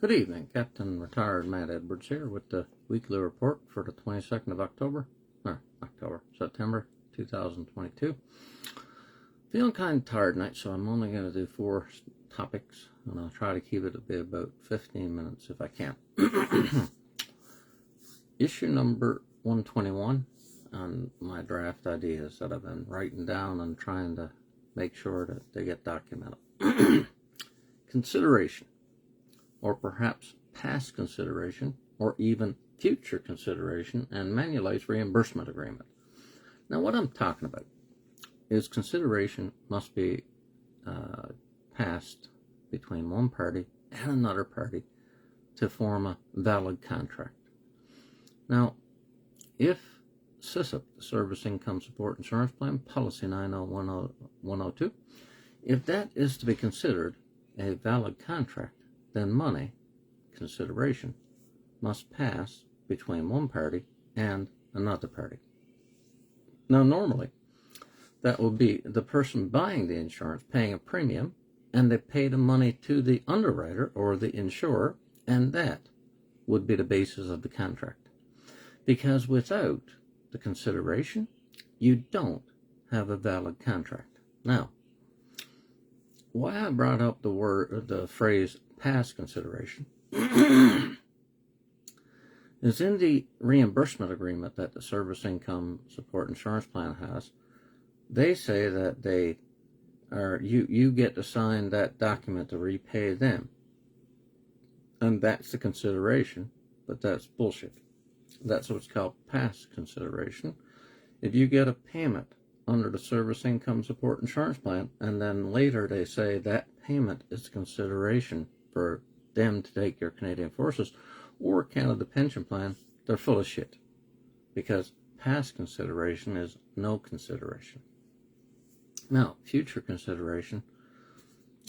Good evening, Captain Retired Matt Edwards here with the weekly report for the 22nd of September 2022. Feeling kind of tired tonight, so I'm only going to do 4 topics, and I'll try to keep it to be about 15 minutes if I can. Issue number 121 on my draft ideas that I've been writing down and trying to make sure that they get documented. Consideration, or perhaps past consideration, or even future consideration, and Manulife's reimbursement agreement. Now, what I'm talking about is consideration must be passed between one party and another party to form a valid contract. Now, if SISIP, the Service Income Support Insurance Plan, Policy 901102, if that is to be considered a valid contract, then money, consideration, must pass between one party and another party. Now, normally, that would be the person buying the insurance paying a premium, and they pay the money to the underwriter or the insurer, and that would be the basis of the contract. Because without the consideration, you don't have a valid contract. Now, why I brought up the phrase past consideration is in the reimbursement agreement that the Service Income Support Insurance Plan has. They say that you get to sign that document to repay them, and that's the consideration, but that's bullshit. That's what's called past consideration. If you get a payment under the Service Income Support Insurance Plan, and then later they say that payment is consideration for them to take your Canadian Forces or Canada Pension Plan, they're full of shit. Because past consideration is no consideration. Now, future consideration,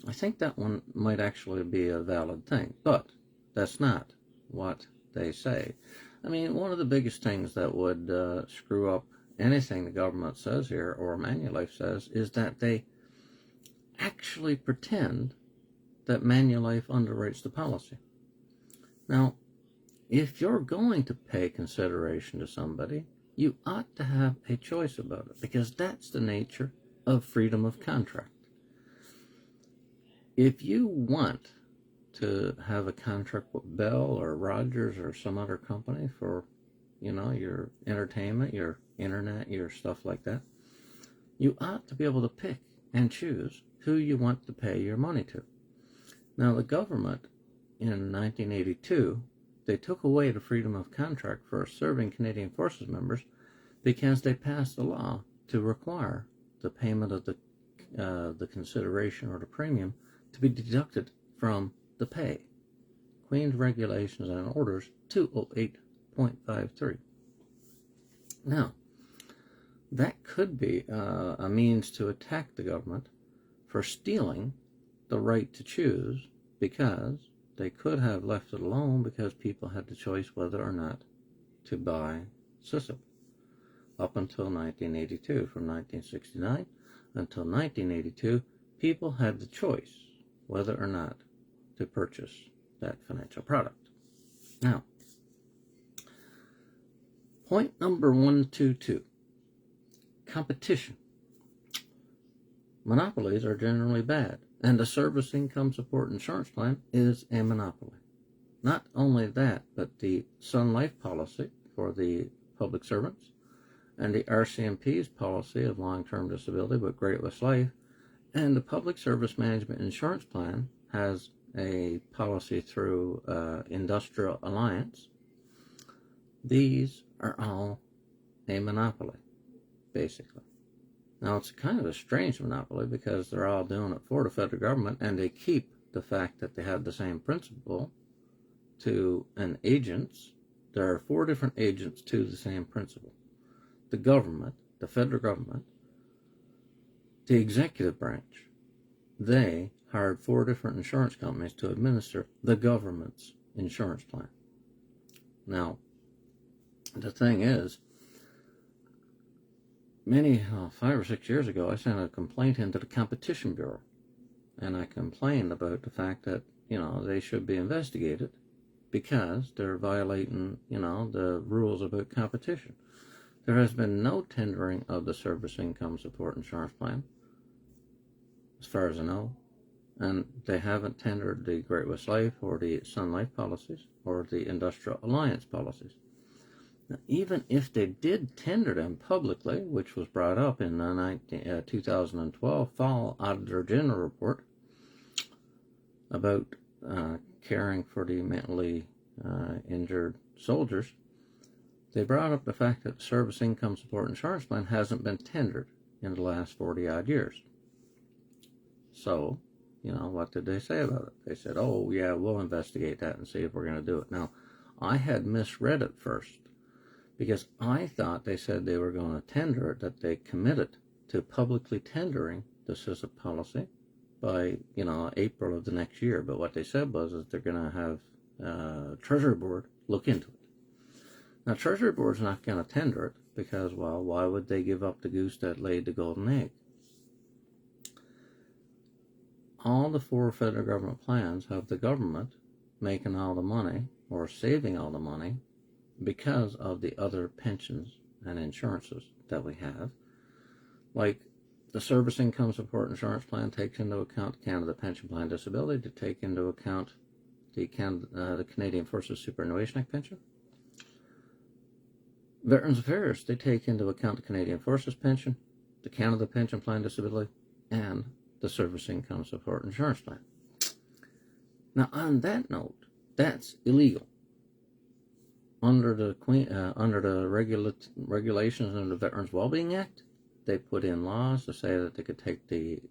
I think that one might actually be a valid thing, but that's not what they say. I mean, one of the biggest things that would screw up anything the government says here, or Manulife says, is that they actually pretend that Manulife underwrites the policy. Now, if you're going to pay consideration to somebody, you ought to have a choice about it, because that's the nature of freedom of contract. If you want to have a contract with Bell or Rogers or some other company for, your entertainment, your internet, your stuff like that, you ought to be able to pick and choose who you want to pay your money to. Now, the government in 1982, they took away the freedom of contract for serving Canadian Forces members because they passed a law to require the payment of the consideration or the premium to be deducted from the pay. Queen's Regulations and Orders 208.53. Now, that could be a means to attack the government for stealing the right to choose, because they could have left it alone because people had the choice whether or not to buy SISIP. Up until 1982, from 1969 until 1982, people had the choice whether or not to purchase that financial product. Now, point number 122, competition. Monopolies are generally bad, and the Service Income Support Insurance Plan is a monopoly. Not only that, but the Sun Life policy for the public servants, and the RCMP's policy of long-term disability with Great West Life, and the Public Service Management Insurance Plan has a policy through Industrial Alliance. These are all a monopoly, basically. Now, it's kind of a strange monopoly because they're all doing it for the federal government, and they keep the fact that they have the same principle to an agents. There are 4 different agents to the same principle. The government, the federal government, the executive branch, they hired 4 different insurance companies to administer the government's insurance plan. Now, the thing is, 5 or 6 years ago, I sent a complaint into the Competition Bureau, and I complained about the fact that they should be investigated because they're violating, the rules about competition. There has been no tendering of the Service Income Support Insurance Plan, as far as I know, and they haven't tendered the Great West Life or the Sun Life policies or the Industrial Alliance policies. Now, even if they did tender them publicly, which was brought up in the 2012 Fall Auditor General Report about caring for the mentally injured soldiers, they brought up the fact that the Service Income Support Insurance Plan hasn't been tendered in the last 40-odd years. So, what did they say about it? They said, oh, yeah, we'll investigate that and see if we're going to do it. Now, I had misread it first because I thought they said they were going to tender it, that they committed to publicly tendering the SISIP policy by, April of the next year. But what they said was that they're going to have Treasury Board look into it. Now, Treasury Board's not going to tender it because, well, why would they give up the goose that laid the golden egg? All the 4 federal government plans have the government making all the money or saving all the money because of the other pensions and insurances that we have. Like the Service Income Support Insurance Plan takes into account Canada Pension Plan Disability, to take into account the Canadian Forces Superannuation Act pension. Veterans Affairs, they take into account the Canadian Forces pension, the Canada Pension Plan Disability, and the Service Income Support Insurance Plan. Now, on that note, that's illegal. Under the regulations of the Veterans Wellbeing Act, they put in laws to say that they could take the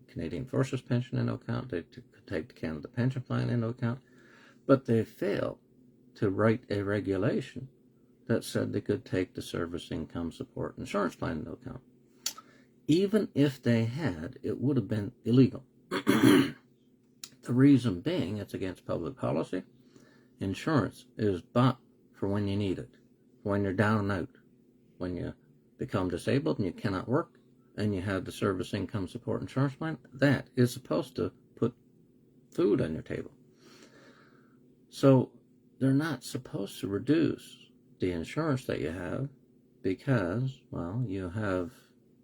Canadian Forces pension into account, they could take the Canada Pension Plan into account, but they failed to write a regulation that said they could take the Service Income Support Insurance Plan into account. Even if they had, it would have been illegal. The reason being, it's against public policy. Insurance is bought for when you need it, when you're down and out, when you become disabled and you cannot work, and you have the Service Income Support Insurance Plan. That is supposed to put food on your table. So they're not supposed to reduce the insurance that you have because, well, you have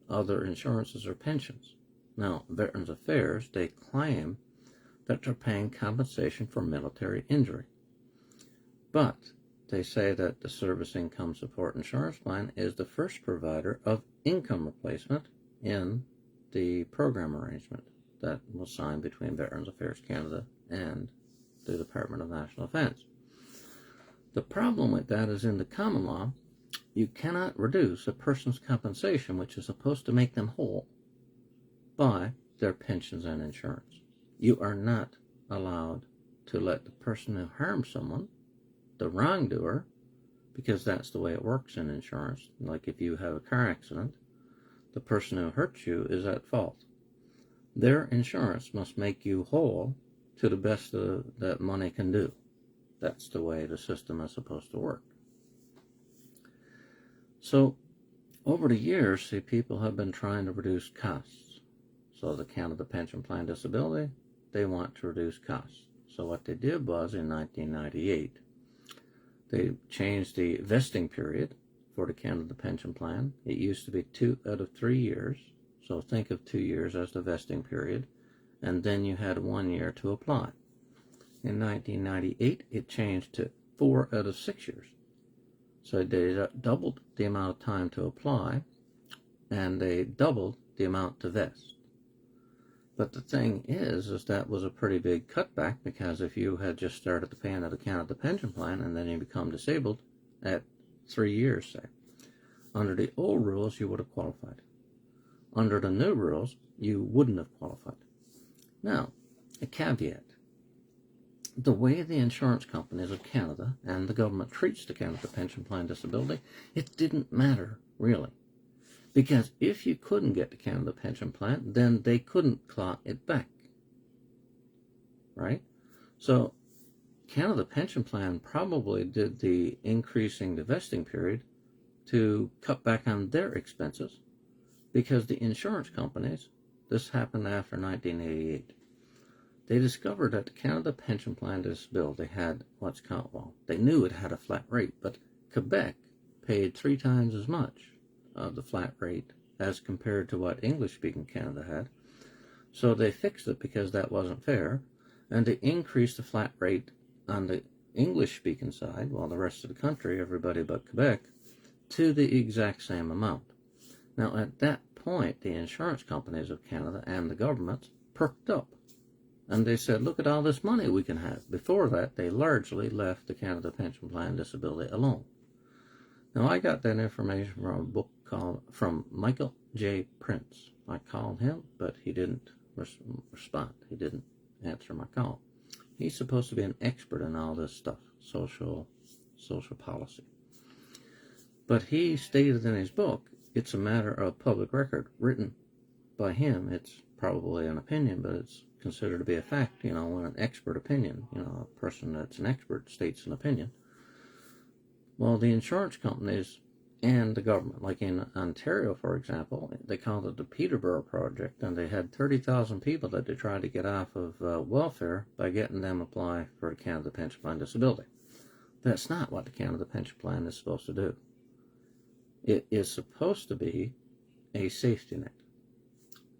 other insurances or pensions. Now, Veterans Affairs, they claim that they're paying compensation for military injury. But they say that the Service Income Support Insurance Plan is the first provider of income replacement in the program arrangement that was signed between Veterans Affairs Canada and the Department of National Defense. The problem with that is in the common law, you cannot reduce a person's compensation, which is supposed to make them whole, by their pensions and insurance. You are not allowed to let the person who harmed someone, the wrongdoer, because that's the way it works in insurance. Like if you have a car accident, the person who hurt you is at fault. Their insurance must make you whole to the best that money can do. That's the way the system is supposed to work. So, over the years, see, people have been trying to reduce costs. So the Canada Pension Plan Disability, they want to reduce costs. So what they did was, in 1998, they changed the vesting period for the Canada Pension Plan. It used to be 2 out of 3 years. So think of 2 years as the vesting period. And then you had 1 year to apply. In 1998, it changed to 4 out of 6 years. So they doubled the amount of time to apply, and they doubled the amount to vest. But the thing is that was a pretty big cutback, because if you had just started to pay into the Canada Pension Plan and then you become disabled at 3 years, say, under the old rules, you would have qualified. Under the new rules, you wouldn't have qualified. Now, a caveat. The way the insurance companies of Canada and the government treats the Canada Pension Plan Disability, it didn't matter, really. Because if you couldn't get the Canada Pension Plan, then they couldn't claw it back. Right? So, Canada Pension Plan probably did the increasing the vesting period to cut back on their expenses, because the insurance companies, this happened after 1988, they discovered that the Canada Pension Plan Disability had what's called, well, they knew it had a flat rate, but Quebec paid 3 times as much of the flat rate as compared to what English-speaking Canada had. So they fixed it because that wasn't fair, and they increased the flat rate on the English-speaking side, while the rest of the country, everybody but Quebec, to the exact same amount. Now, at that point, the insurance companies of Canada and the governments perked up, and they said, look at all this money we can have. Before that, they largely left the Canada Pension Plan Disability alone. Now, I got that information from a book from Michael J. Prince. I called him, but he didn't respond. He didn't answer my call. He's supposed to be an expert in all this stuff, social policy. But he stated in his book, it's a matter of public record, written by him. It's probably an opinion, but it's considered to be a fact, when an expert opinion, a person that's an expert states an opinion. Well, the insurance companies and the government, like in Ontario, for example, they called it the Peterborough Project, and they had 30,000 people that they tried to get off of welfare by getting them apply for the Canada Pension Plan Disability. That's not what the Canada Pension Plan is supposed to do. It is supposed to be a safety net,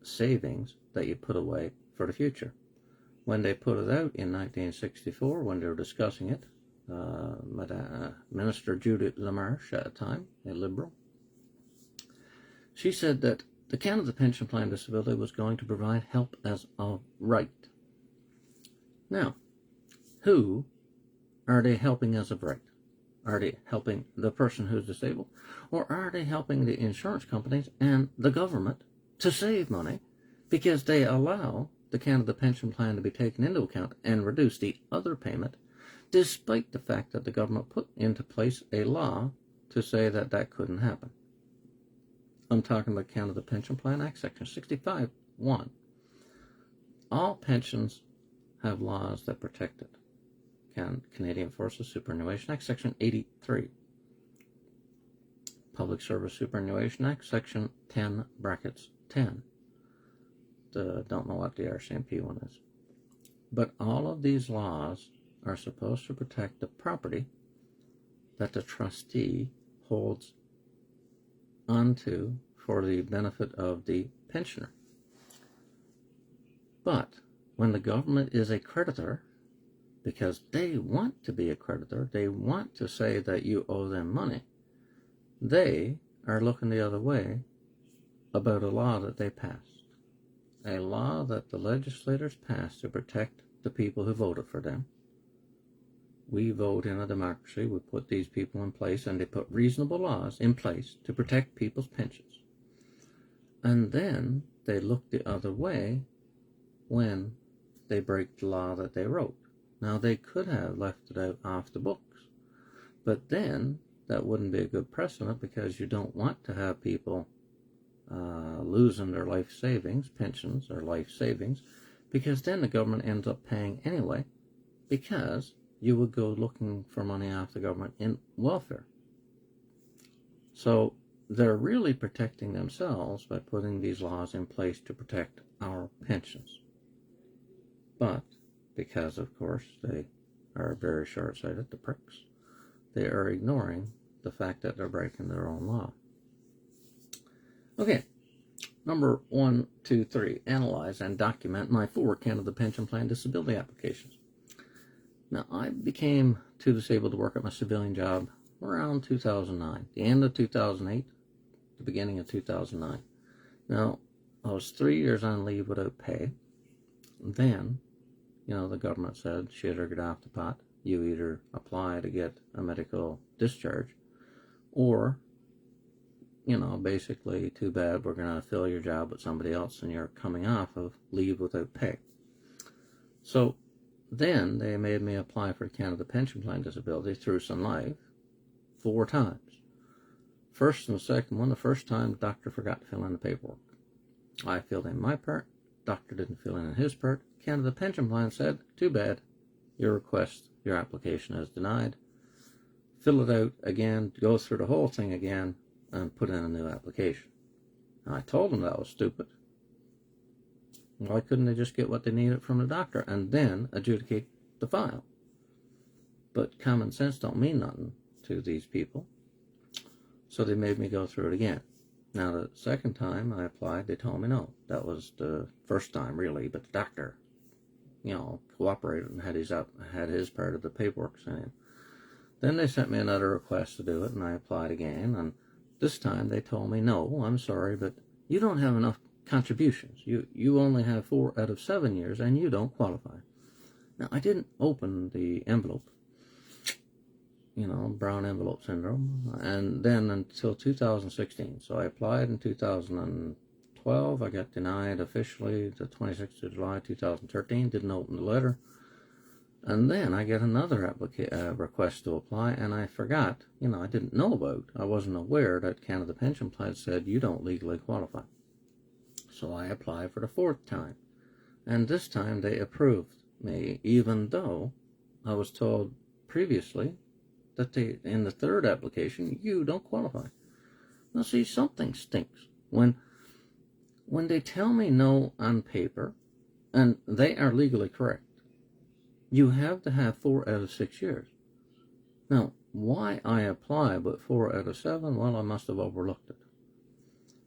savings that you put away for the future. When they put it out in 1964, when they were discussing it, Minister Judith LaMarche at the time, a Liberal, she said that the Canada Pension Plan Disability was going to provide help as a right. Now, who are they helping as a right? Are they helping the person who's disabled? Or are they helping the insurance companies and the government to save money because they allow the Canada Pension Plan to be taken into account and reduce the other payment, despite the fact that the government put into place a law to say that that couldn't happen? I'm talking about Canada Pension Plan Act, Section 65(1). All pensions have laws that protect it. Canadian Forces Superannuation Act, Section 83. Public Service Superannuation Act, Section 10, brackets 10. Don't know what the RCMP one is. But all of these laws are supposed to protect the property that the trustee holds onto for the benefit of the pensioner. But when the government is a creditor, because they want to be a creditor, they want to say that you owe them money, they are looking the other way about a law that they passed. A law that the legislators passed to protect the people who voted for them. We vote in a democracy, we put these people in place, and they put reasonable laws in place to protect people's pensions. And then they look the other way when they break the law that they wrote. Now, they could have left it out off the books, but then that wouldn't be a good precedent, because you don't want to have people losing their life savings, pensions or life savings, because then the government ends up paying anyway, because you would go looking for money off the government in welfare. So they're really protecting themselves by putting these laws in place to protect our pensions. But because, of course, they are very short-sighted, the pricks, they are ignoring the fact that they're breaking their own law. Okay, number 1, 2, 3, analyze and document my 4 Canada Pension Plan Disability applications. Now, I became too disabled to work at my civilian job around 2009, the end of 2008, the beginning of 2009. Now, I was 3 years on leave without pay. Then, the government said, shit or get off the pot. You either apply to get a medical discharge, or, basically, too bad, we're going to fill your job with somebody else and you're coming off of leave without pay. So then they made me apply for Canada Pension Plan Disability through Sun Life 4 times. First and the second one, the first time the doctor forgot to fill in the paperwork. I filled in my part, doctor didn't fill in his part. Canada Pension Plan said, too bad, your application is denied. Fill it out again, go through the whole thing again, and put in a new application. Now, I told them that was stupid. Why couldn't they just get what they needed from the doctor and then adjudicate the file? But common sense don't mean nothing to these people. So they made me go through it again. Now, the second time I applied, they told me no. That was the first time, really, but the doctor, cooperated and had his part of the paperwork sent in. Then they sent me another request to do it, and I applied again, and this time they told me, no, I'm sorry, but you don't have enough contributions. You only have 4 out of 7 years, and you don't qualify. Now, I didn't open the envelope, brown envelope syndrome, and then until 2016. So I applied in 2012. I got denied officially the 26th of July 2013. Didn't open the letter. And then I get another request to apply, and I forgot, I didn't know about. I wasn't aware that Canada Pension Plan said you don't legally qualify. So I applied for the 4th time. And this time they approved me, even though I was told previously that in the 3rd application, you don't qualify. Now, see, something stinks. When they tell me no on paper, and they are legally correct, you have to have 4 out of 6 years. Now, why I apply but 4 out of 7, well, I must have overlooked it.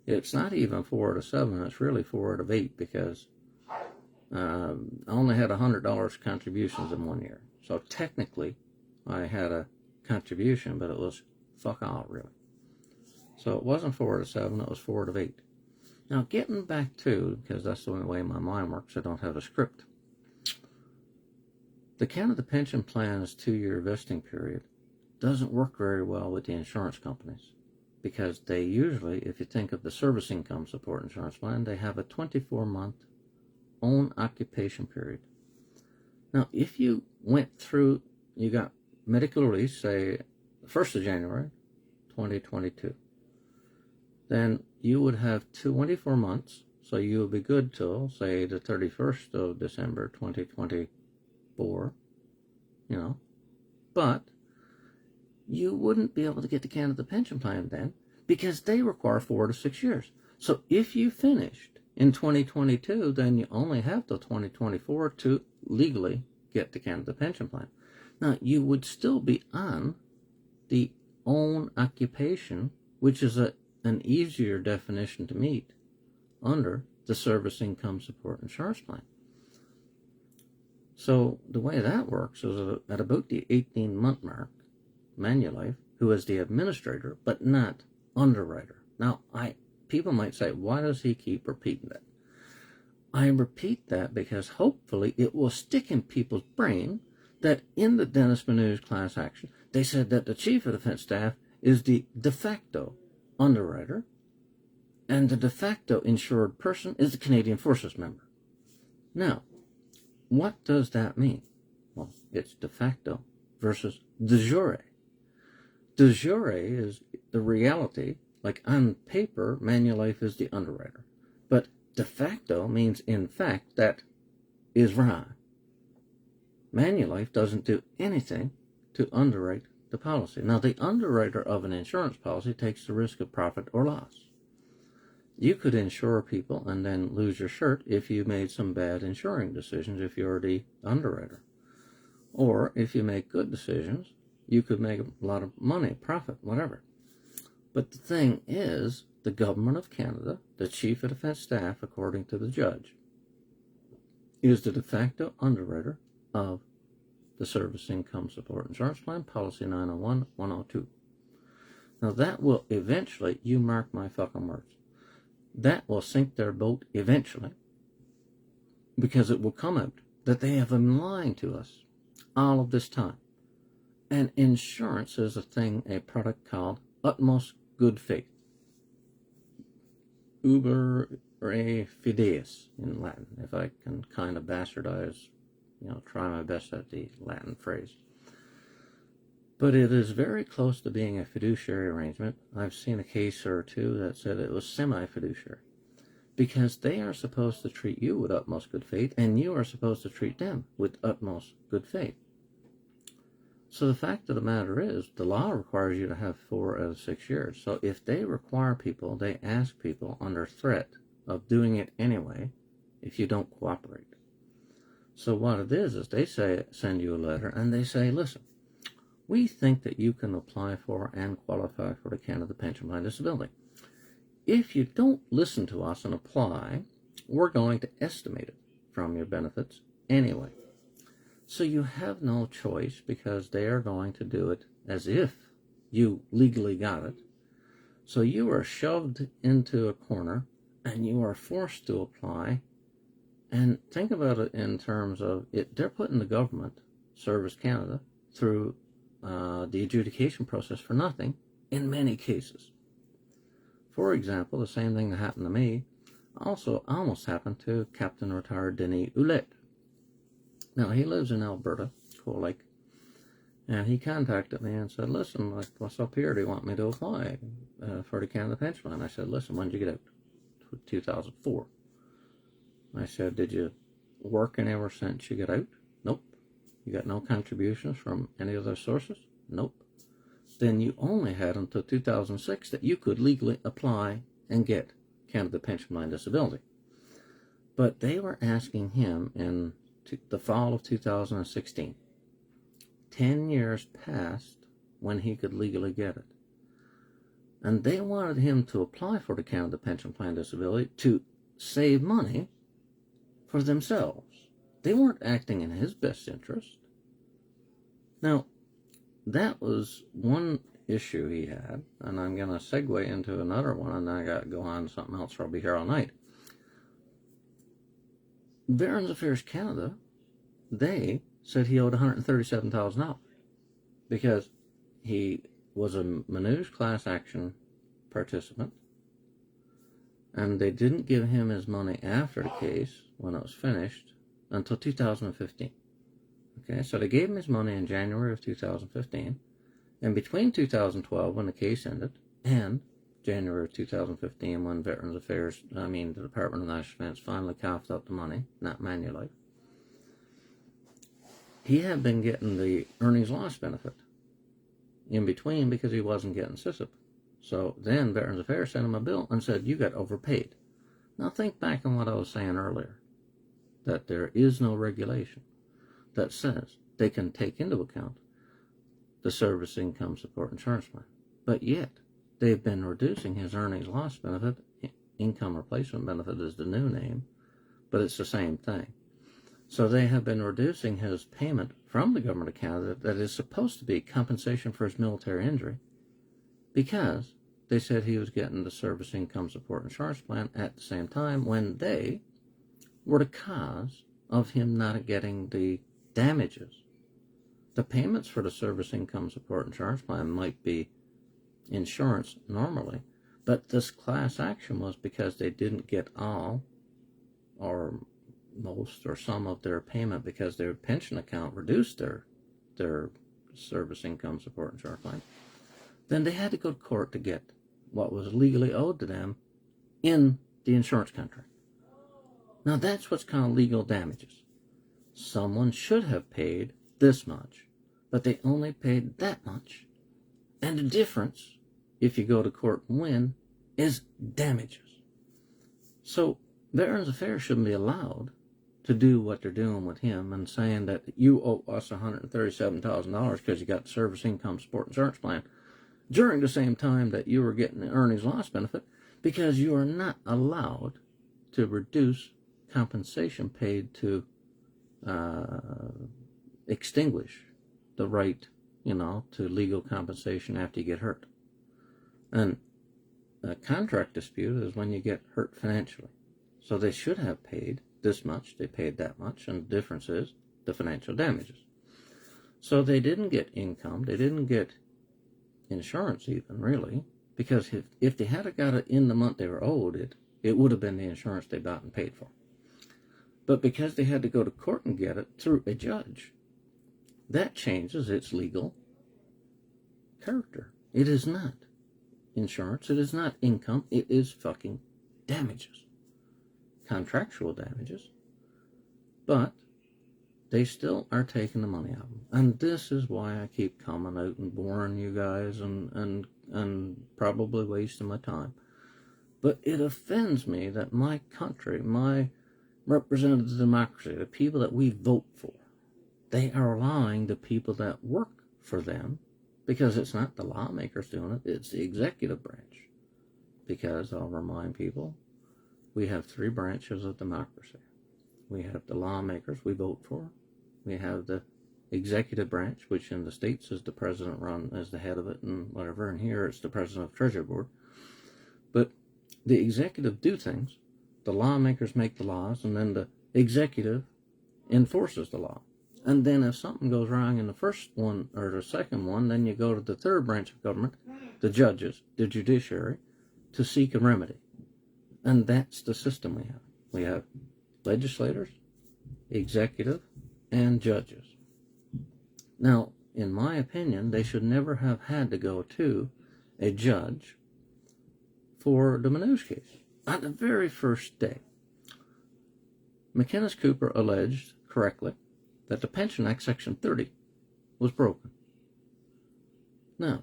It's not even 4 out of 7, it's really 4 out of 8, because I only had $100 contributions in 1 year. So technically, I had a contribution, but it was fuck all, really. So it wasn't 4 out of 7, it was 4 out of 8. Now, getting back to, because that's the only way my mind works, I don't have a script. The Canada Pension Plan's 2-year vesting period doesn't work very well with the insurance companies, because they usually, if you think of the service income support insurance plan, they have a 24-month own occupation period. Now, if you went through, you got medical release, say, the 1st of January, 2022, then you would have 24 months, so you would be good till, say, the 31st of December, 2024, but you wouldn't be able to get the Canada Pension Plan then, because they require 4 to 6 years. So if you finished in 2022, then you only have till 2024 to legally get the Canada Pension Plan. Now, you would still be on the own occupation, which is an easier definition to meet under the Service Income Support Insurance Plan. So the way that works is at about the 18-month mark, Manulife, who is the administrator but not underwriter. Now, people might say, why does he keep repeating that? I repeat that because hopefully it will stick in people's brain that in the Dennis Manou's class action, they said that the Chief of Defense Staff is the de facto underwriter, and the de facto insured person is the Canadian Forces member. Now, what does that mean? Well, it's de facto versus de jure. De jure is the reality, like on paper, Manulife is the underwriter. But de facto means, in fact, that is wrong. Manulife doesn't do anything to underwrite the policy. Now, the underwriter of an insurance policy takes the risk of profit or loss. You could insure people and then lose your shirt if you made some bad insuring decisions if you're the underwriter. Or if you make good decisions, you could make a lot of money, profit, whatever. But the thing is, the Government of Canada, the Chief of Defence Staff, according to the judge, is the de facto underwriter of the Service Income Support Insurance Plan, Policy 901-102. Now that will eventually, you mark my fucking words, that will sink their boat eventually, because it will come out that they have been lying to us all of this time. And insurance is a product called utmost good faith. Uber re fideis in Latin, if I can kind of bastardize, try my best at the Latin phrase. But it is very close to being a fiduciary arrangement. I've seen a case or two that said it was semi-fiduciary, because they are supposed to treat you with utmost good faith, and you are supposed to treat them with utmost good faith. So the fact of the matter is, the law requires you to have 4 out of 6 years. So if they require people, they ask people under threat of doing it anyway, if you don't cooperate. So what it is they send you a letter and they say, listen, we think that you can apply for and qualify for the Canada Pension Plan Disability. If you don't listen to us and apply, we're going to estimate it from your benefits anyway. So you have no choice because they are going to do it as if you legally got it. So you are shoved into a corner and you are forced to apply. And think about it in terms of it. They're putting the government, Service Canada, through the adjudication process for nothing in many cases. For example, the same thing that happened to me also almost happened to Captain Retired Denis Ouellette. Now, he lives in Alberta, Cold Lake, and he contacted me and said, listen, what's up here? Do you want me to apply for the Canada Pension Plan? I said, listen, when did you get out? 2004. I said, did you work anywhere since you got out? Nope. You got no contributions from any other sources? Nope. Then you only had until 2006 that you could legally apply and get Canada Pension Plan Disability. But they were asking him in the fall of 2016. 10 years passed when he could legally get it. And they wanted him to apply for the Canada Pension Plan Disability to save money for themselves. They weren't acting in his best interest. Now, that was one issue he had, and I'm going to segue into another one, and then I got to go on to something else or I'll be here all night. Veterans Affairs Canada, they said he owed $137,000 because he was a Manulife class action participant, and they didn't give him his money after the case, when it was finished, until 2015. Okay, so they gave him his money in January of 2015, and between 2012, when the case ended, and January of 2015, when the Department of National Defense finally coughed up the money, not Manulife, he had been getting the earnings loss benefit in between because he wasn't getting SISIP. So then Veterans Affairs sent him a bill and said, you got overpaid. Now think back on what I was saying earlier, that there is no regulation that says they can take into account the Service Income Support Insurance Plan. But yet, they've been reducing his earnings loss benefit. Income replacement benefit is the new name, but it's the same thing. So they have been reducing his payment from the Government of Canada that is supposed to be compensation for his military injury, because they said he was getting the Service Income Support Insurance Plan at the same time when they were the cause of him not getting the damages. The payments for the Service Income Support Insurance Plan might be insurance normally, but this class action was because they didn't get all or most or some of their payment because their pension account reduced their Service Income Support Insurance Plan. Then they had to go to court to get what was legally owed to them in the insurance contract. Now that's what's called legal damages. Someone should have paid this much, but they only paid that much. And the difference, if you go to court and win, is damages. So Veterans Affairs shouldn't be allowed to do what they're doing with him and saying that you owe us $137,000 because you got the Service Income Support Insurance Plan during the same time that you were getting the earnings loss benefit, because you are not allowed to reduce compensation paid to extinguish the right, to legal compensation after you get hurt. And a contract dispute is when you get hurt financially. So they should have paid this much, they paid that much, and the difference is the financial damages. So they didn't get income, they didn't get insurance even, really, because if they had got it in the month they were owed, it would have been the insurance they bought and paid for. But because they had to go to court and get it through a judge, that changes its legal character. It is not insurance, it is not income, it is fucking damages. Contractual damages. But they still are taking the money out of them. And this is why I keep coming out and boring you guys and probably wasting my time. But it offends me that my country, my representative democracy, the people that we vote for, they are allowing the people that work for them, because it's not the lawmakers doing it, it's the executive branch. Because I'll remind people, we have three branches of democracy. We have the lawmakers we vote for. We have the executive branch, which in the states is the president run as the head of it and whatever, and here it's the president of Treasury Board. But the executive do things, the lawmakers make the laws, and then the executive enforces the law. And then if something goes wrong in the first one or the second one, then you go to the third branch of government, the judges, the judiciary, to seek a remedy. And that's the system we have. We have legislators, executive, and judges. Now, in my opinion, they should never have had to go to a judge for the Manulife case. On the very first day, McInnes Cooper alleged correctly that the Pension Act Section 30 was broken. Now,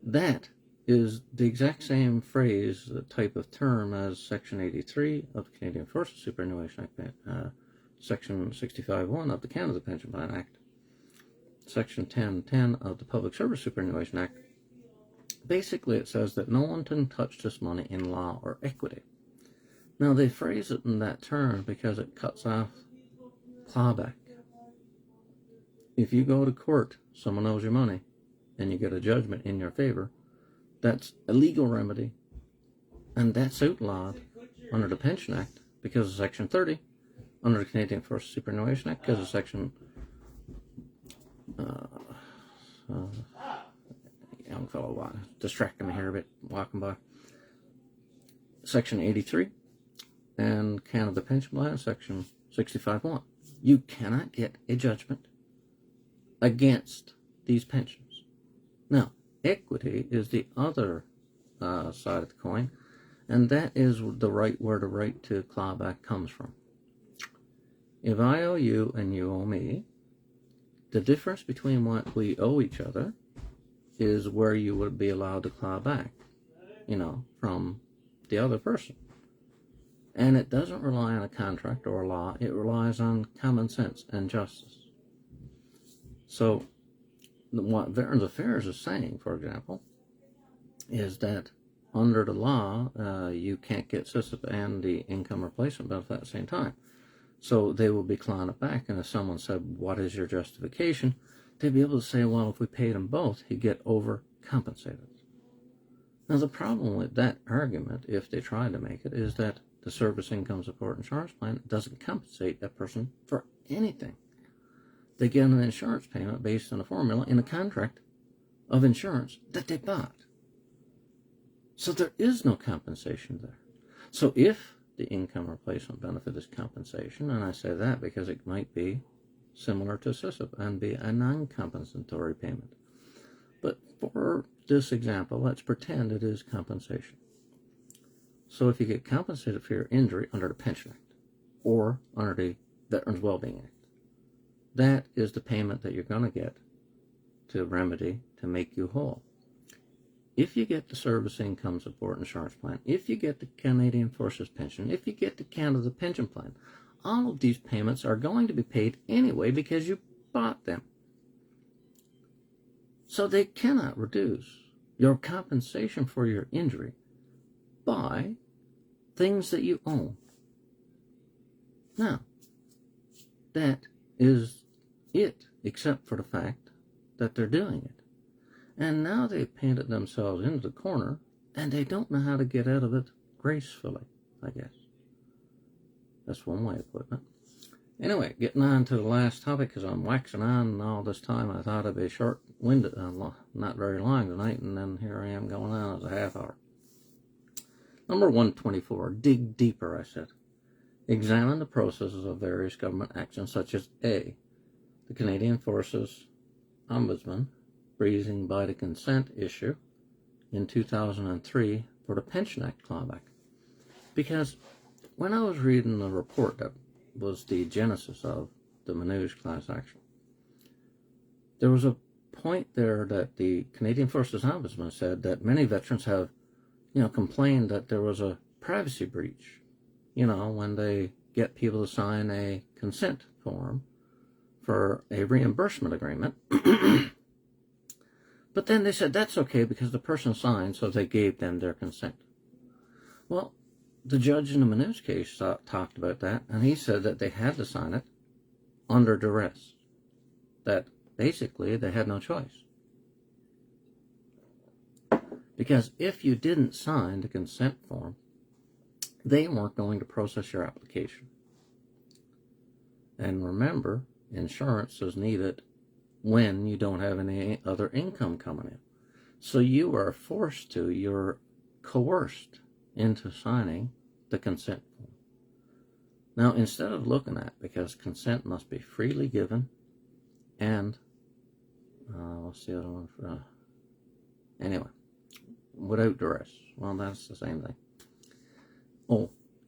that is the exact same phrase, the type of term as Section 83 of the Canadian Forces Superannuation Act, Section 65(1) of the Canada Pension Plan Act, Section 1010 of the Public Service Superannuation Act. Basically, it says that no one can touch this money in law or equity. Now, they phrase it in that term because it cuts off clawback. If you go to court, someone owes you money, and you get a judgment in your favor, that's a legal remedy, and that's outlawed under the Pension Act because of Section 30, under the Canadian Forces Superannuation Act because of Section young fellow distracting me here a bit walking by, Section 83, and Canada Pension Plan, Section 65(1). You cannot get a judgment against these pensions. Now, equity is the other side of the coin, and that is the right where the right to clawback comes from. If I owe you and you owe me, the difference between what we owe each other is where you would be allowed to claw back, from the other person. And it doesn't rely on a contract or a law, it relies on common sense and justice. So, what Veterans Affairs is saying, for example, is that under the law, you can't get SISIP and the income replacement benefit at the same time. So they will be clawing it back, and if someone said, what is your justification? They'd be able to say, well, if we paid them both, he'd get overcompensated. Now, the problem with that argument, if they tried to make it, is that the Service Income Support Insurance Plan doesn't compensate a person for anything. They get an insurance payment based on a formula in a contract of insurance that they bought. So there is no compensation there. So if the income replacement benefit is compensation, and I say that because it might be similar to SISIP and be a non-compensatory payment. But for this example, let's pretend it is compensation. So if you get compensated for your injury under the Pension Act or under the Veterans Wellbeing Act, that is the payment that you're going to get to remedy to make you whole. If you get the Service Income Support Insurance Plan, if you get the Canadian Forces Pension, if you get the Canada Pension Plan, all of these payments are going to be paid anyway because you bought them. So they cannot reduce your compensation for your injury by things that you own. Now, that is it, except for the fact that they're doing it. And now they've painted themselves into the corner, and they don't know how to get out of it gracefully, I guess. That's one way of putting it. Anyway, getting on to the last topic, because I'm waxing on, and all this time I thought it'd be short-winded, not very long tonight, and then here I am going on as a half hour. Number 124, dig deeper, I said. Examine the processes of various government actions, such as A, the Canadian Forces Ombudsman raising by the consent issue in 2003 for the Pension Act clawback. Because when I was reading the report that was the genesis of the Manulife class action, there was a point there that the Canadian Forces Ombudsman said that many veterans have, complained that there was a privacy breach when they get people to sign a consent form for a reimbursement agreement. But then they said that's okay because the person signed, so they gave them their consent. Well, the judge in the Manulife case talked about that, and he said that they had to sign it under duress, that basically they had no choice. Because if you didn't sign the consent form, they weren't going to process your application. And remember, insurance is needed when you don't have any other income coming in. So you are you're coerced into signing the consent form. Now, instead of looking at, because consent must be freely given and, what's the other one? Anyway, without duress. Well, that's the same thing.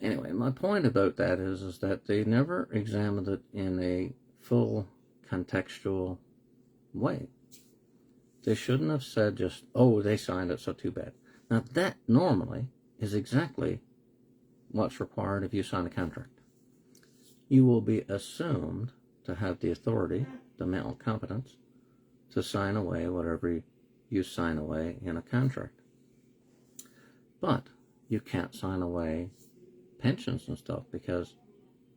Anyway, my point about that is that they never examined it in a full contextual way. They shouldn't have said just, they signed it, so too bad. Now, that normally is exactly what's required if you sign a contract. You will be assumed to have the authority, the mental competence, to sign away whatever you sign away in a contract. But you can't sign away pensions and stuff because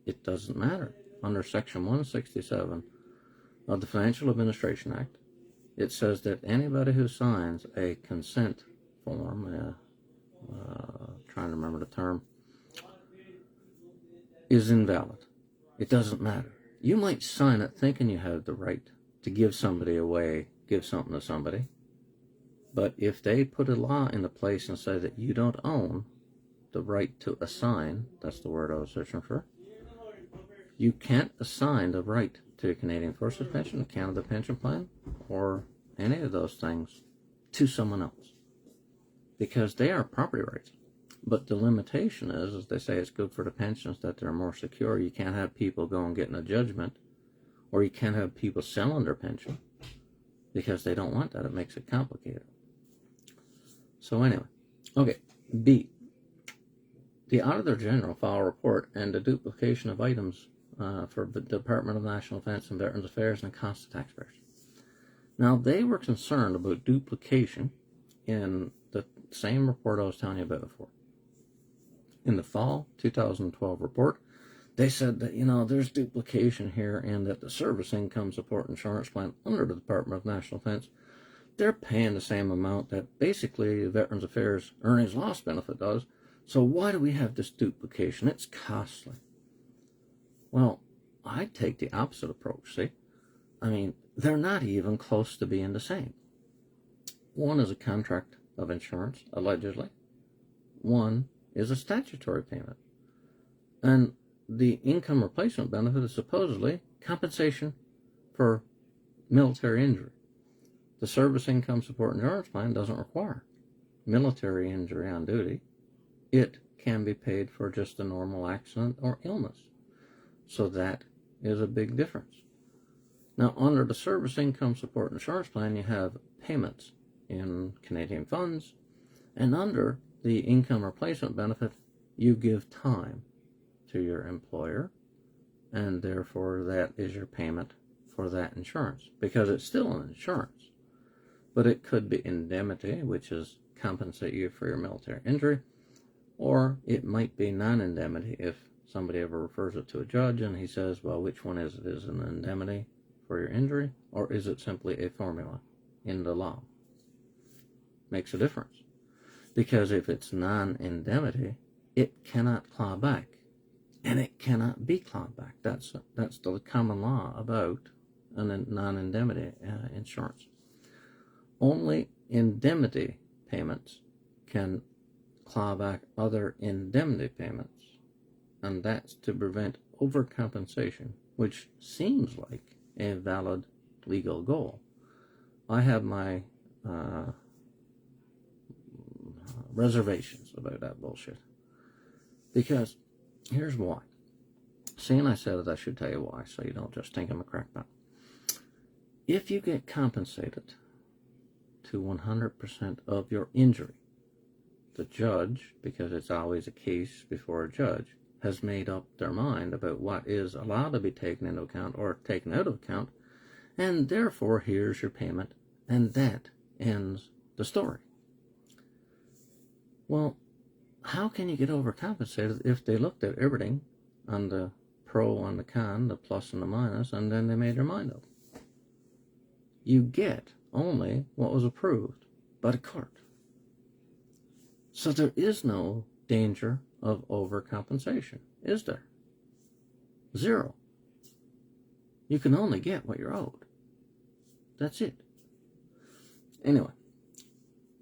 it doesn't matter. Under Section 167 of the Financial Administration Act, it says that anybody who signs a consent form, trying to remember the term, is invalid. It doesn't matter. You might sign it thinking you have the right to give somebody away, give something to somebody, but if they put a law into place and say that you don't own the right to assign, that's the word I was searching for, you can't assign the right to a Canadian Forces Pension, a Canada Pension Plan, or any of those things to someone else, because they are property rights. But the limitation is, as they say, it's good for the pensions that they're more secure. You can't have people go and get in a judgment, or you can't have people selling their pension, because they don't want that. It makes it complicated. So anyway, okay, B. The Auditor General filed a report and the duplication of items for the Department of National Defence and Veterans Affairs and cost to taxpayers. Now, they were concerned about duplication in the same report I was telling you about before. In the fall 2012 report, they said that, there's duplication here and that the Service Income Support Insurance Plan under the Department of National Defence, they're paying the same amount that basically the Veterans Affairs Earnings Loss Benefit does. So why do we have this duplication? It's costly. Well, I take the opposite approach, see? They're not even close to being the same. One is a contract of insurance, allegedly. One is a statutory payment. And the income replacement benefit is supposedly compensation for military injury. The Service Income Support Insurance Plan doesn't require military injury on duty. It can be paid for just a normal accident or illness. So that is a big difference. Now, under the Service Income Support Insurance Plan, you have payments in Canadian funds, and under the income replacement benefit, you give time to your employer, and therefore that is your payment for that insurance, because it's still an insurance. But it could be indemnity, which is compensate you for your military injury, or it might be non-indemnity if somebody ever refers it to a judge and he says, well, which one is it? Is it an indemnity for your injury, or is it simply a formula in the law? Makes a difference. Because if it's non-indemnity, it cannot claw back, and it cannot be clawed back. That's the common law about a non-indemnity insurance. Only indemnity payments can claw back other indemnity payments, and that's to prevent overcompensation, which seems like a valid legal goal. I have my reservations about that bullshit, because here's why. Seeing I said it, I should tell you why, so you don't just think I'm a crackpot. If you get compensated to 100% of your injury, the judge, because it's always a case before a judge, has made up their mind about what is allowed to be taken into account or taken out of account, and therefore here's your payment, and that ends the story. Well, how can you get overcompensated if they looked at everything on the pro and the con, the plus and the minus, and then they made their mind up? You get only what was approved by the court. So there is no danger of overcompensation, is there? Zero. You can only get what you're owed. That's it. Anyway,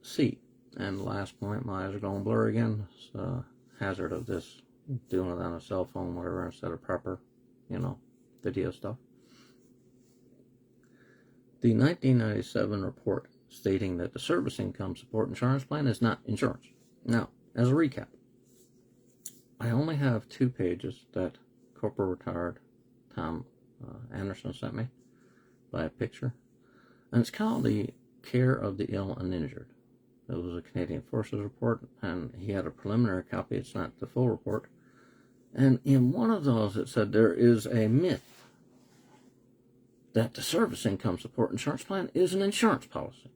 C. And the last point, my eyes are going blurry again. It's the hazard of this, doing it on a cell phone, whatever, instead of proper, video stuff. The 1997 report stating that the service income support insurance plan is not insurance. Now, as a recap, I only have 2 pages that Corporal Retired Tom Anderson sent me by a picture, and it's called the Care of the Ill and Injured. It was a Canadian Forces report, and he had a preliminary copy. It's not the full report. And in one of those, it said there is a myth that the service income support insurance plan is an insurance policy.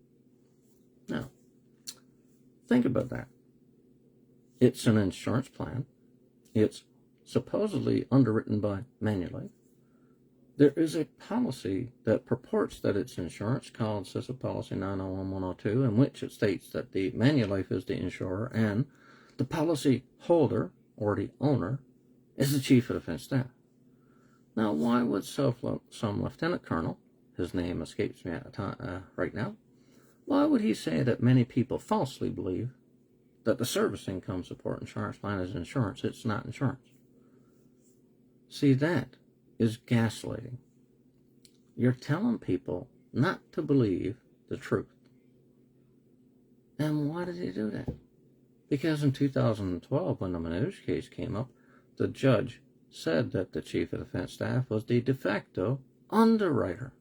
Now, think about that. It's an insurance plan. It's supposedly underwritten by Manulife. There is a policy that purports that it's insurance called SISIP Policy 901102, in which it states that the Manulife is the insurer and the policy holder, or the owner, is the Chief of Defense Staff. Now, why would some Lieutenant Colonel, his name escapes me right now, why would he say that many people falsely believe that the service income support insurance plan is insurance? It's not insurance. See, that is gaslighting. You're telling people not to believe the truth. And why did he do that? Because in 2012, when the Manulife case came up, the judge said that the Chief of Defense Staff was the de facto underwriter.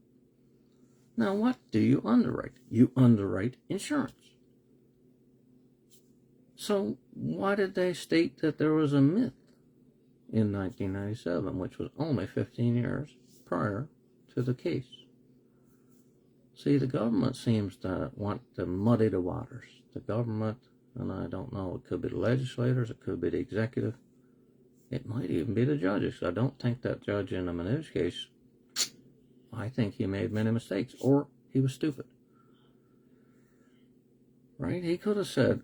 Now, what do you underwrite? You underwrite insurance. So why did they state that there was a myth in 1997, which was only 15 years prior to the case? See, the government seems to want to muddy the waters. The government, and I don't know, it could be the legislators, it could be the executive, it might even be the judges. I don't think that judge in the Manulife case, I think he made many mistakes, or he was stupid. Right? He could have said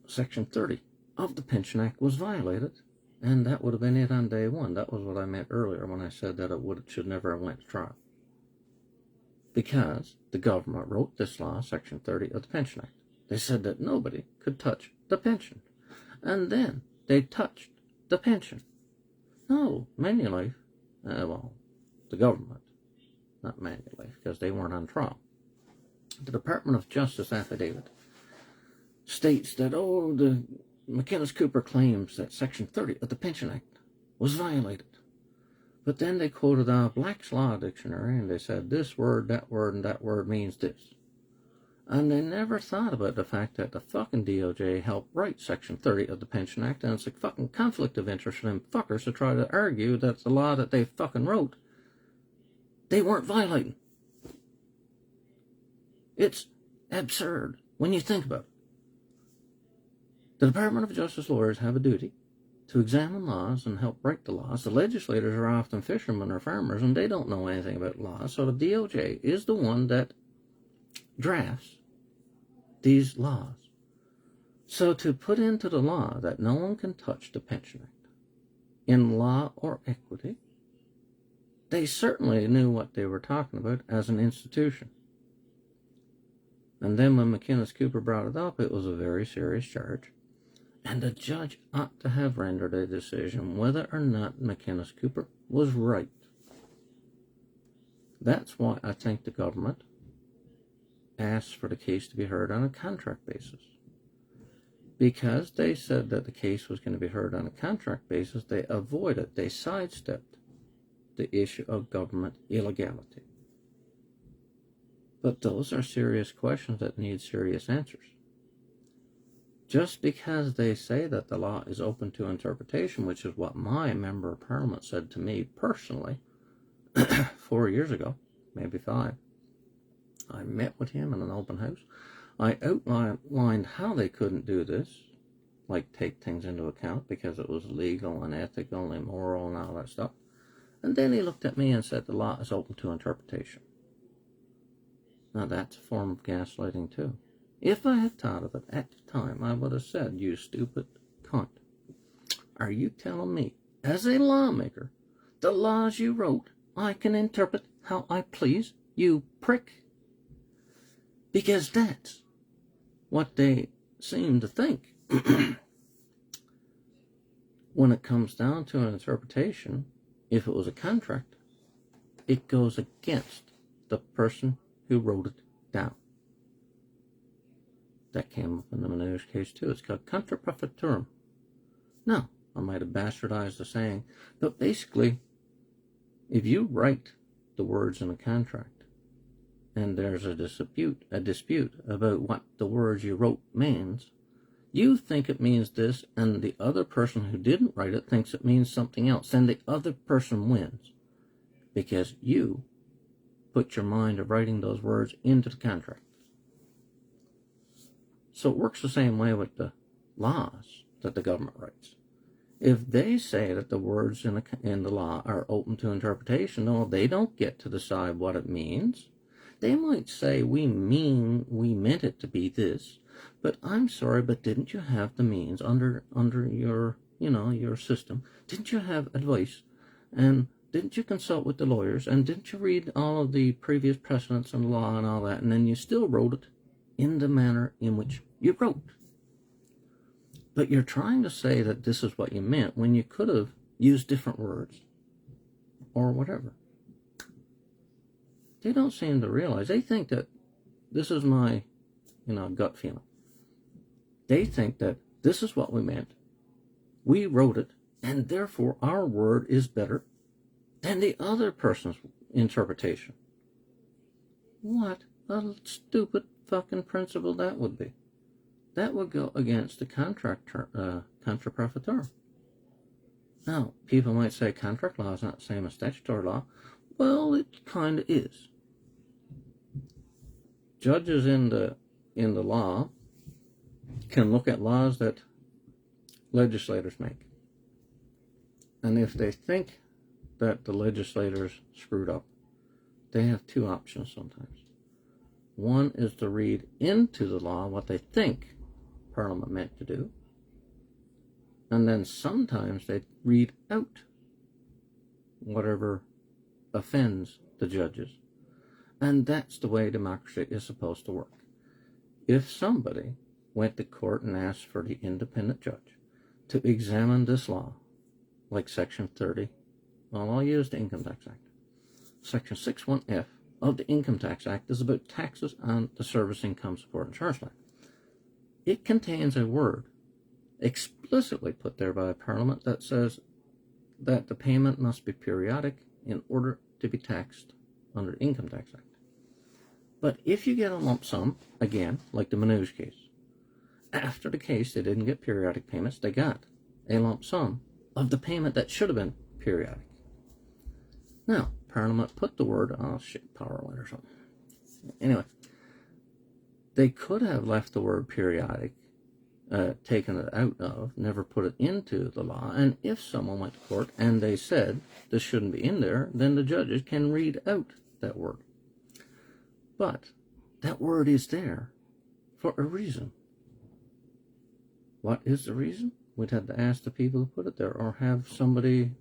Section 30 of the Pension Act was violated, and that would have been it on day one. That was what I meant earlier when I said that it should never have went to trial. Because the government wrote this law, Section 30 of the Pension Act. They said that nobody could touch the pension. And then they touched the pension. No, Manulife, the government, not Manulife, because they weren't on trial. The Department of Justice affidavit states that, the McInnes Cooper claims that Section 30 of the Pension Act was violated. But then they quoted Black's Law Dictionary, and they said this word, and that word means this. And they never thought about the fact that the fucking DOJ helped write Section 30 of the Pension Act, and it's a fucking conflict of interest for them fuckers to try to argue that the law that they fucking wrote, they weren't violating. It's absurd when you think about it. The Department of Justice lawyers have a duty to examine laws and help break the laws. The legislators are often fishermen or farmers, and they don't know anything about laws, so the DOJ is the one that drafts these laws. So to put into the law that no one can touch the Pension Act, in law or equity, they certainly knew what they were talking about as an institution. And then when McInnes Cooper brought it up, it was a very serious charge. And the judge ought to have rendered a decision whether or not McInnes Cooper was right. That's why I think the government asked for the case to be heard on a contract basis. Because they said that the case was going to be heard on a contract basis, they avoided, they sidestepped the issue of government illegality. But those are serious questions that need serious answers. just because they say that the law is open to interpretation, which is what my member of parliament said to me personally 4 years ago, maybe 5. I met with him in an open house. I outlined how they couldn't do this, like take things into account because it was legal and ethical and immoral and all that stuff. And then he looked at me and said the law is open to interpretation. Now that's a form of gaslighting too. If I had thought of it at the time, I would have said, you stupid cunt. Are you telling me, as a lawmaker, the laws you wrote, I can interpret how I please, you prick? Because that's what they seem to think. When it comes down to an interpretation, if it was a contract, it goes against the person who wrote it down. That came up in the Manulife case too. It's called contra profitorum. Now, I might have bastardized the saying, but basically, if you write the words in a contract and there's a dispute about what the words you wrote means, you think it means this, and the other person who didn't write it thinks it means something else, then the other person wins because you put your mind of writing those words into the contract. So it works the same way with the laws that the government writes. If they say that the words in the law are open to interpretation, no, they don't get to decide what it means. They might say, we meant it to be this, but I'm sorry, but didn't you have the means under your, your system? Didn't you have advice? And didn't you consult with the lawyers? And didn't you read all of the previous precedents and law and all that? And then you still wrote it in the manner in which you wrote. But you're trying to say that this is what you meant when you could have used different words or whatever. They don't seem to realize. They think that this is my, gut feeling. They think that this is what we meant. We wrote it, and therefore our word is better than the other person's interpretation. What a stupid fucking principle that would be. That would go against the contra profitorum. Now, people might say contract law is not the same as statutory law. Well, it kind of is. Judges in the law can look at laws that legislators make. And if they think that the legislators screwed up, they have two options sometimes. One is to read into the law what they think Parliament meant to do, and then sometimes they read out whatever offends the judges. And that's the way democracy is supposed to work. If somebody went to court and asked for the independent judge to examine this law, like Section 30, well, I'll use the Income Tax Act. Section 61F of the Income Tax Act is about taxes on the Service Income Support Insurance Plan. It contains a word explicitly put there by Parliament that says that the payment must be periodic in order to be taxed under the Income Tax Act. But if you get a lump sum, again, like the Manulife case, after the case they didn't get periodic payments, they got a lump sum of the payment that should have been periodic. Now, Parliament put the word, power line or something. Anyway, they could have left the word periodic, taken it out of, never put it into the law, and if someone went to court and they said this shouldn't be in there, then the judges can read out that word. But that word is there for a reason. What is the reason? We'd have to ask the people who put it there, or have somebody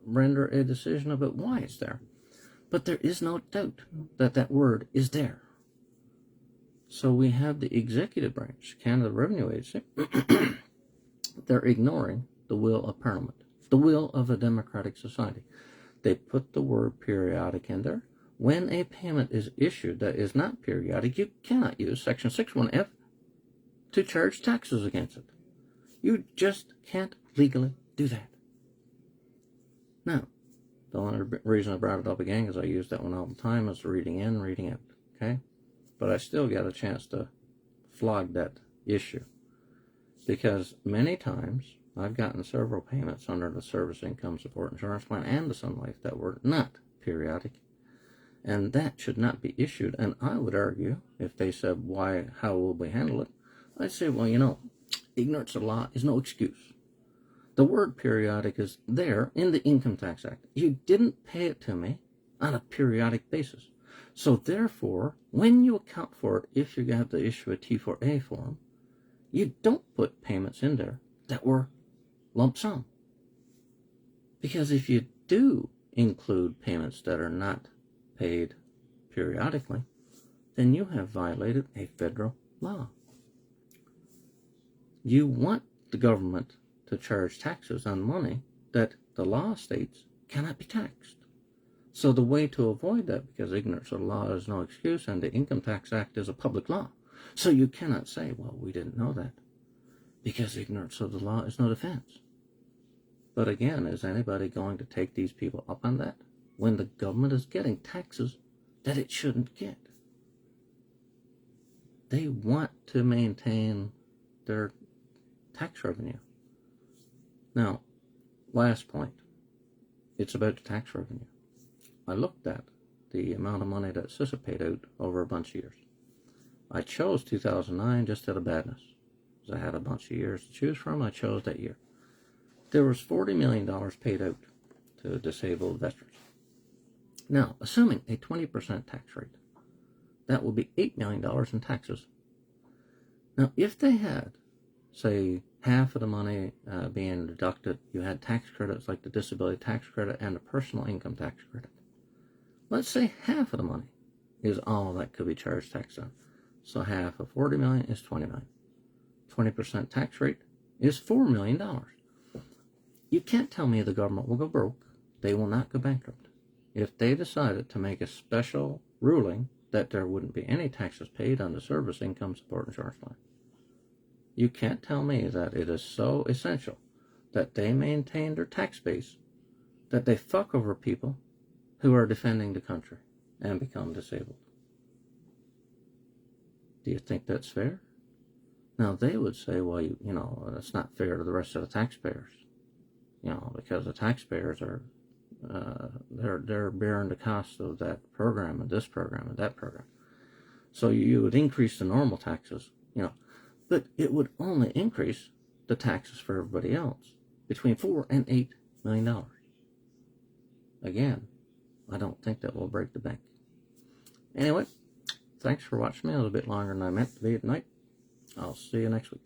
render a decision about why it's there. But there is no doubt that that word is there. So we have the executive branch, Canada Revenue Agency, they're ignoring the will of Parliament, the will of a democratic society. They put the word periodic in there. When a payment is issued that is not periodic, you cannot use Section 61F to charge taxes against it. You just can't legally do that. Now, the only reason I brought it up again is I use that one all the time is reading in, reading out, okay? But I still got a chance to flog that issue. Because many times I've gotten several payments under the Service Income Support Insurance Plan and the Sun Life that were not periodic, and that should not be issued. And I would argue, if they said, how will we handle it? I'd say, well, ignorance of the law is no excuse. The word periodic is there in the Income Tax Act. You didn't pay it to me on a periodic basis. So therefore, when you account for it, if you have to issue a T4A form, you don't put payments in there that were lump sum. Because if you do include payments that are not paid periodically, then you have violated a federal law. You want the government to charge taxes on money that the law states cannot be taxed. So the way to avoid that, because ignorance of the law is no excuse, and the Income Tax Act is a public law, so you cannot say, well, we didn't know that, because ignorance of the law is no defense. But again, is anybody going to take these people up on that when the government is getting taxes that it shouldn't get? They want to maintain their tax revenue. Now, last point, it's about the tax revenue. I looked at the amount of money that SISIP paid out over a bunch of years. I chose 2009 just out of badness, because I had a bunch of years to choose from. I chose that year. There was $40 million paid out to disabled veterans. Now, assuming a 20% tax rate, that will be $8 million in taxes. Now, if they had, say, half of the money being deducted, you had tax credits like the disability tax credit and the personal income tax credit. Let's say half of the money is all that could be charged tax on. So half of 40 million is 20 million. 20% tax rate is $4 million. You can't tell me the government will go broke. They will not go bankrupt. If they decided to make a special ruling that there wouldn't be any taxes paid on the Service Income Support Insurance Plan, you can't tell me that it is so essential that they maintain their tax base that they fuck over people who are defending the country and become disabled. Do you think that's fair? Now, they would say, well, that's not fair to the rest of the taxpayers, because the taxpayers are, they're bearing the cost of that program and this program and that program. So you would increase the normal taxes, but it would only increase the taxes for everybody else between $4 and $8 million. Again, I don't think that will break the bank. Anyway, thanks for watching me. A little bit longer than I meant to be at night. I'll see you next week.